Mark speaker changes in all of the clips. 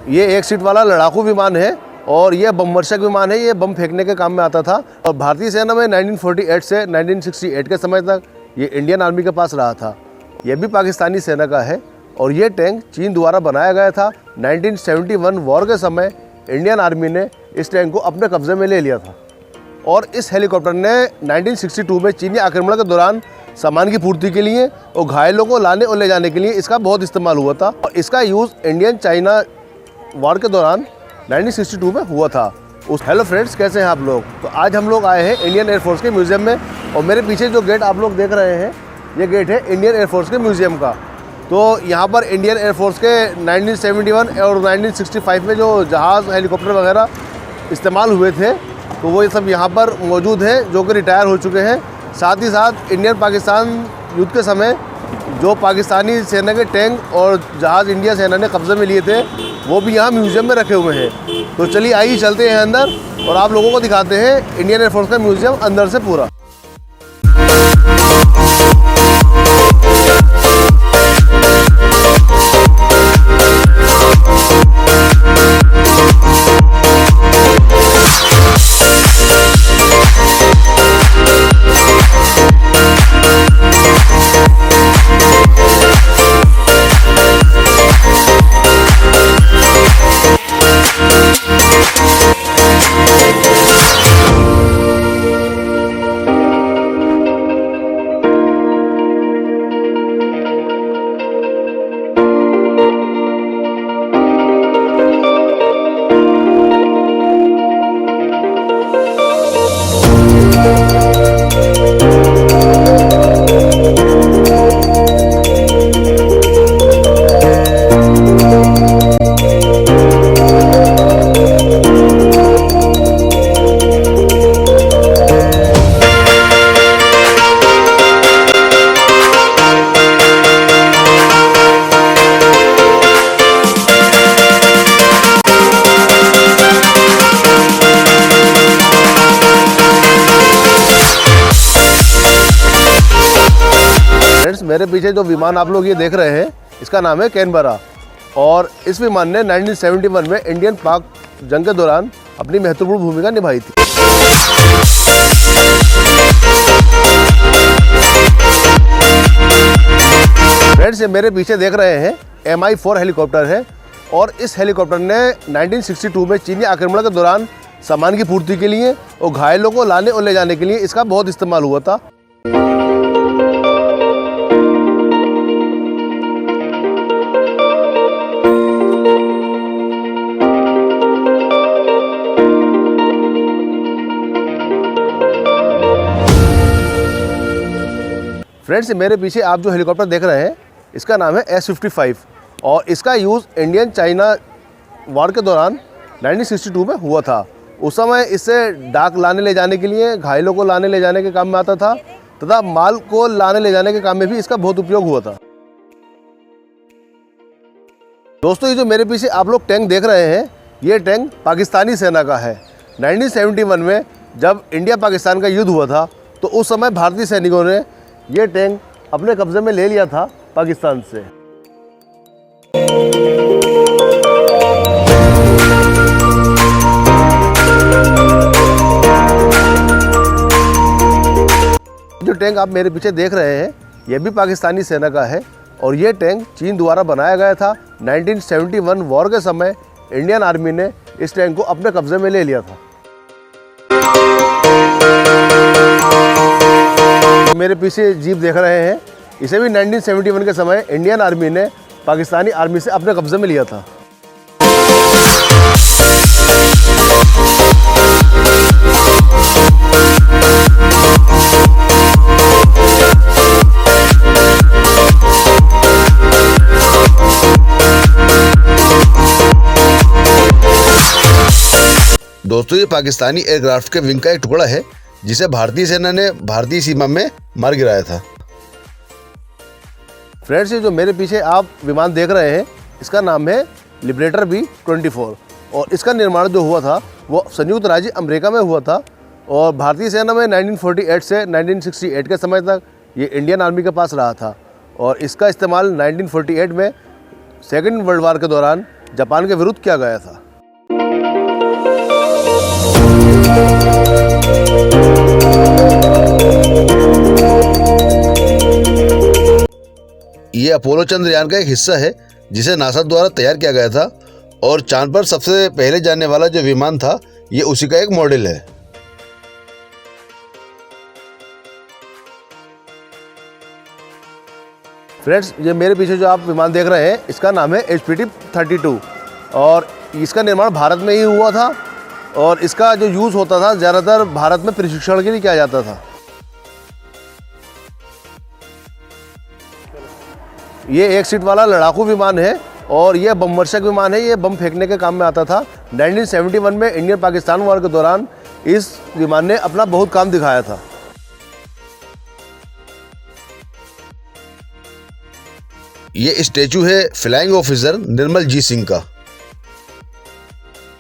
Speaker 1: ये एक सीट वाला लड़ाकू विमान है और ये बमवर्षक विमान है। ये बम फेंकने के काम में आता था और भारतीय सेना में 1948 से 1968 के समय तक ये इंडियन आर्मी के पास रहा था। ये भी पाकिस्तानी सेना का है और ये टैंक चीन द्वारा बनाया गया था। 1971 वॉर के समय इंडियन आर्मी ने इस टैंक को अपने कब्जे में ले लिया था और इस हेलीकॉप्टर ने 1962 में चीनी आक्रमण के दौरान सामान की पूर्ति के लिए और घायलों को लाने और ले जाने के लिए इसका बहुत इस्तेमाल हुआ था और इसका यूज़ इंडियन चाइना वॉर के दौरान 1962 में हुआ था। हेलो फ्रेंड्स, कैसे हैं आप लोग? तो आज हम लोग आए हैं इंडियन एयरफोर्स के म्यूज़ियम में और मेरे पीछे जो गेट आप लोग देख रहे हैं ये गेट है इंडियन एयरफोर्स के म्यूज़ियम का। तो यहाँ पर इंडियन एयरफोर्स के 1971 और 1965 में जो जहाज़ हेलीकॉप्टर वगैरह इस्तेमाल हुए थे तो वो ये सब यहाँ पर मौजूद है जो कि रिटायर हो चुके हैं। साथ ही साथ इंडियन पाकिस्तान युद्ध के समय जो पाकिस्तानी सेना के टैंक और जहाज़ इंडिया सेना ने कब्जे में लिए थे वो भी यहाँ म्यूज़ियम में रखे हुए हैं। तो चलिए आइए चलते हैं अंदर और आप लोगों को दिखाते हैं इंडियन एयरफोर्स का म्यूज़ियम अंदर से पूरा। मेरे पीछे जो विमान आप लोग ये देख रहे हैं इसका नाम है कैनबरा और इस विमान ने 1971 में इंडियन पाक जंग के दौरान अपनी महत्वपूर्ण भूमिका निभाई थी। फ्रेंड्स, ये मेरे पीछे देख रहे हैं MI-4 हेलीकॉप्टर है और इस हेलीकॉप्टर ने 1962 में चीनी आक्रमण के दौरान सामान की पूर्ति के लिए और घायलों को लाने और ले जाने के लिए इसका बहुत इस्तेमाल हुआ था। फ्रेंड्स, मेरे पीछे आप जो हेलीकॉप्टर देख रहे हैं इसका नाम है S-55 और इसका यूज़ इंडियन चाइना वॉर के दौरान 1962 में हुआ था। उस समय इससे डाक लाने ले जाने के लिए, घायलों को लाने ले जाने के काम में आता था तथा माल को लाने ले जाने के काम में भी इसका बहुत उपयोग हुआ था। दोस्तों, ये जो मेरे पीछे आप लोग टैंक देख रहे हैं ये टैंक पाकिस्तानी सेना का है। 1971 में जब इंडिया पाकिस्तान का युद्ध हुआ था तो उस समय भारतीय सैनिकों ने ये टैंक अपने कब्जे में ले लिया था पाकिस्तान से। जो टैंक आप मेरे पीछे देख रहे हैं ये भी पाकिस्तानी सेना का है और ये टैंक चीन द्वारा बनाया गया था। 1971 वॉर के समय इंडियन आर्मी ने इस टैंक को अपने कब्जे में ले लिया था। मेरे पीछे जीप देख रहे हैं इसे भी 1971 के समय इंडियन आर्मी ने पाकिस्तानी आर्मी से अपने कब्जे में लिया था।
Speaker 2: दोस्तों, ये पाकिस्तानी एयरक्राफ्ट के विंग का एक टुकड़ा है जिसे भारतीय सेना ने भारतीय सीमा में मार गिराया था।
Speaker 1: फ्रेंड्स, ये जो मेरे पीछे आप विमान देख रहे हैं इसका नाम है लिबरेटर B-24 और इसका निर्माण जो हुआ था वो संयुक्त राज्य अमेरिका में हुआ था और भारतीय सेना में 1948 से 1968 के समय तक ये इंडियन आर्मी के पास रहा था और इसका इस्तेमाल 1948 में सेकेंड वर्ल्ड वार के दौरान जापान के विरुद्ध किया गया था।
Speaker 2: ये अपोलो चंद्रयान का एक हिस्सा है जिसे नासा द्वारा तैयार किया गया था और चांद पर सबसे पहले जाने वाला जो विमान था ये उसी का एक मॉडल है।
Speaker 1: फ्रेंड्स, ये मेरे पीछे जो आप विमान देख रहे हैं इसका नाम है HPT-32 और इसका निर्माण भारत में ही हुआ था और इसका जो यूज़ होता था ज़्यादातर भारत में प्रशिक्षण के लिए किया जाता था। ये एक सीट वाला लड़ाकू विमान है और यह बमवर्षक विमान है। ये बम फेंकने के काम में आता था। 1971 में इंडियन पाकिस्तान वॉर के दौरान इस विमान ने अपना बहुत काम दिखाया था।
Speaker 2: ये स्टैचू है फ्लाइंग ऑफिसर निर्मल जी सिंह का।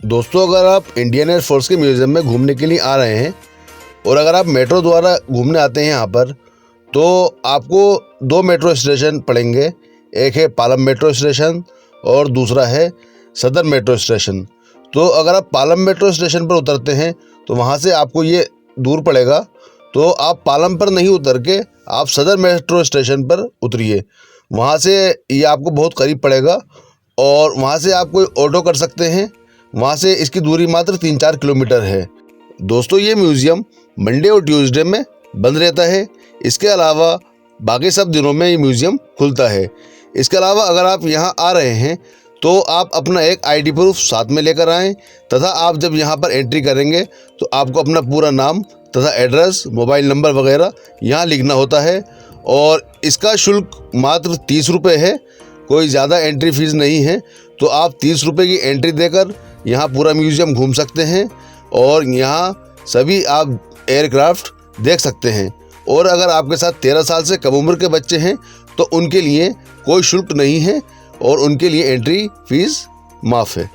Speaker 2: दोस्तों, अगर आप इंडियन एयर फोर्स के म्यूजियम में घूमने के लिए आ रहे हैं और अगर आप मेट्रो द्वारा घूमने आते हैं यहाँ पर, तो आपको 2 मेट्रो स्टेशन पड़ेंगे। एक है पालम मेट्रो स्टेशन और दूसरा है सदर मेट्रो स्टेशन। तो अगर आप पालम मेट्रो स्टेशन पर उतरते हैं तो वहाँ से आपको ये दूर पड़ेगा, तो आप पालम पर नहीं उतर के आप सदर मेट्रो स्टेशन पर उतरिए। वहाँ से ये आपको बहुत करीब पड़ेगा और वहाँ से आप कोई ऑटो कर सकते हैं। वहाँ से इसकी दूरी मात्र 3-4 किलोमीटर है। दोस्तों, ये म्यूज़ियम मंडे और ट्यूसडे में बंद रहता है। इसके अलावा बाकी सब दिनों में ये म्यूज़ियम खुलता है। इसके अलावा अगर आप यहाँ आ रहे हैं तो आप अपना एक आईडी प्रूफ साथ में लेकर आएँ तथा आप जब यहाँ पर एंट्री करेंगे तो आपको अपना पूरा नाम तथा एड्रेस, मोबाइल नंबर वगैरह यहाँ लिखना होता है और इसका शुल्क मात्र 30 रुपये है। कोई ज़्यादा एंट्री फीस नहीं है। तो आप 30 रुपये की एंट्री देकर यहाँ पूरा म्यूज़ियम घूम सकते हैं और यहाँ सभी आप एयरक्राफ्ट देख सकते हैं। और अगर आपके साथ 13 साल से कम उम्र के बच्चे हैं तो उनके लिए कोई शुल्क नहीं है और उनके लिए एंट्री फीस माफ़ है।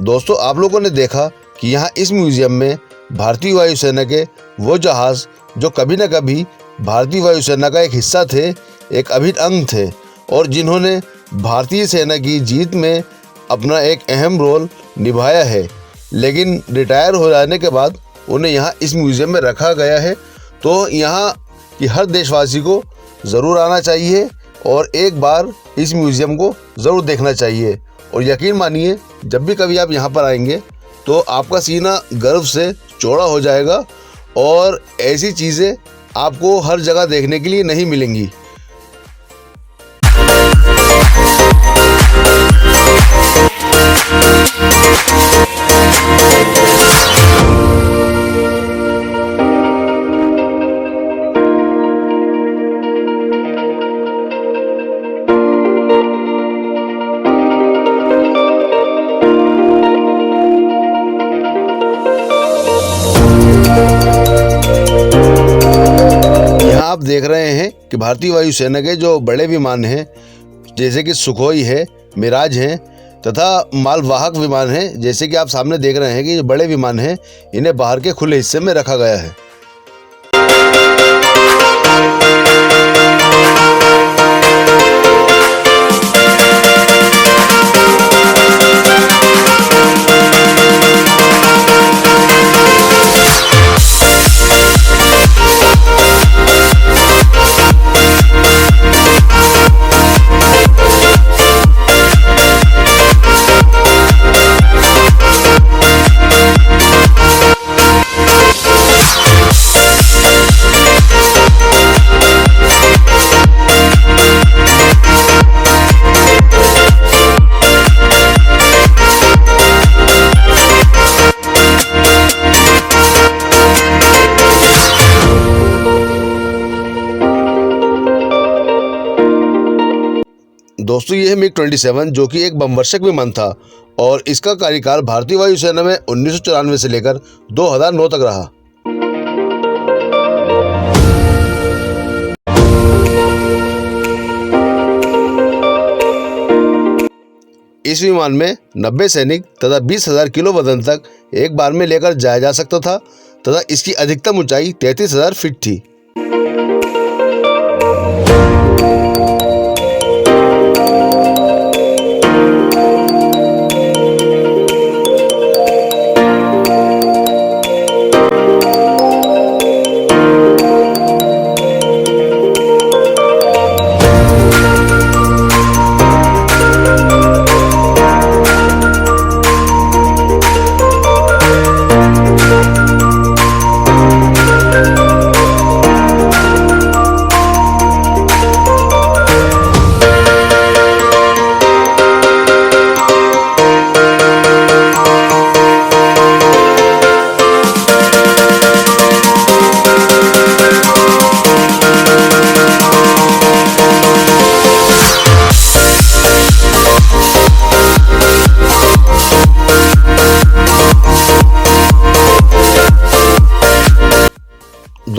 Speaker 2: दोस्तों, आप लोगों ने देखा कि यहाँ इस म्यूज़ियम में भारतीय वायुसेना के वो जहाज़ जो कभी न कभी भारतीय वायुसेना का एक हिस्सा थे, एक अभिन्न अंग थे और जिन्होंने भारतीय सेना की जीत में अपना एक अहम रोल निभाया है, लेकिन रिटायर हो जाने के बाद उन्हें यहाँ इस म्यूज़ियम में रखा गया है। तो यहाँ की हर देशवासी को ज़रूर आना चाहिए और एक बार इस म्यूज़ियम को ज़रूर देखना चाहिए। और यकीन मानिए, जब भी कभी आप यहाँ पर आएंगे तो आपका सीना गर्व से चौड़ा हो जाएगा और ऐसी चीज़ें आपको हर जगह देखने के लिए नहीं मिलेंगी। आप देख रहे हैं कि भारतीय वायुसेना के जो बड़े विमान हैं, जैसे कि सुखोई है, मिराज हैं तथा मालवाहक विमान हैं, जैसे कि आप सामने देख रहे हैं कि ये बड़े विमान हैं, इन्हें बाहर के खुले हिस्से में रखा गया है। दोस्तों, ये है MiG-27 जो कि एक बमवर्षक विमान था और इसका कार्यकाल भारतीय वायुसेना में 1994 से लेकर 2009 तक रहा। इस विमान में 90 सैनिक तथा 20,000 किलो वजन तक एक बार में लेकर जाया जा सकता था तथा इसकी अधिकतम ऊंचाई 33,000 फीट थी।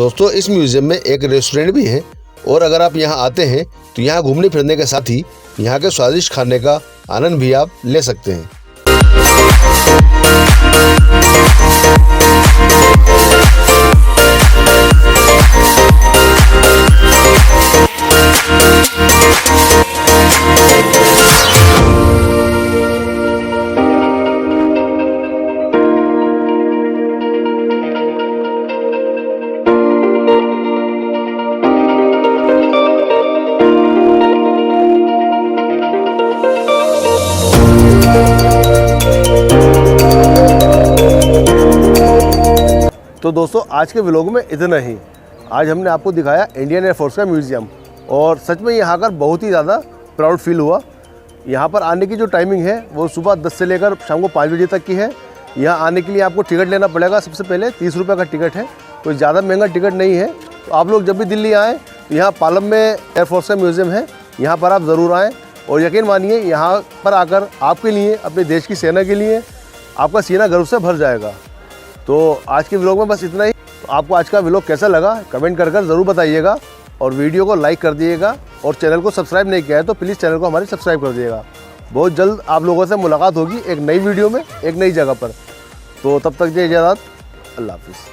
Speaker 2: दोस्तों इस म्यूजियम में एक रेस्टोरेंट भी है और अगर आप यहाँ आते हैं तो यहाँ घूमने फिरने के साथ ही यहाँ के स्वादिष्ट खाने का आनंद भी आप ले सकते हैं।
Speaker 1: तो दोस्तों आज के व्लॉग में इतना ही। आज हमने आपको दिखाया इंडियन एयरफोर्स का म्यूज़ियम और सच में यहाँ आकर बहुत ही ज़्यादा प्राउड फील हुआ। यहाँ पर आने की जो टाइमिंग है वो सुबह 10 से लेकर शाम को 5 बजे तक की है। यहाँ आने के लिए आपको टिकट लेना पड़ेगा। सबसे पहले 30 रुपये का टिकट है, कोई ज़्यादा महंगा टिकट नहीं है। तो आप लोग जब भी दिल्ली आएँ तो यहाँ पालम में एयरफोर्स का म्यूज़ियम है, यहाँ पर आप ज़रूर आएँ। और यकीन मानिए यहाँ पर आकर आपके लिए, अपने देश की सेना के लिए आपका सीना गर्व से भर जाएगा। तो आज के व्लॉग में बस इतना ही। तो आपको आज का व्लॉग कैसा लगा कमेंट कर ज़रूर बताइएगा और वीडियो को लाइक कर दिएगा और चैनल को सब्सक्राइब नहीं किया है तो प्लीज़ चैनल को हमारे सब्सक्राइब कर दिएगा। बहुत जल्द आप लोगों से मुलाकात होगी एक नई वीडियो में, एक नई जगह पर। तो तब तक जय इजाज़त, अल्लाह हाफिज़।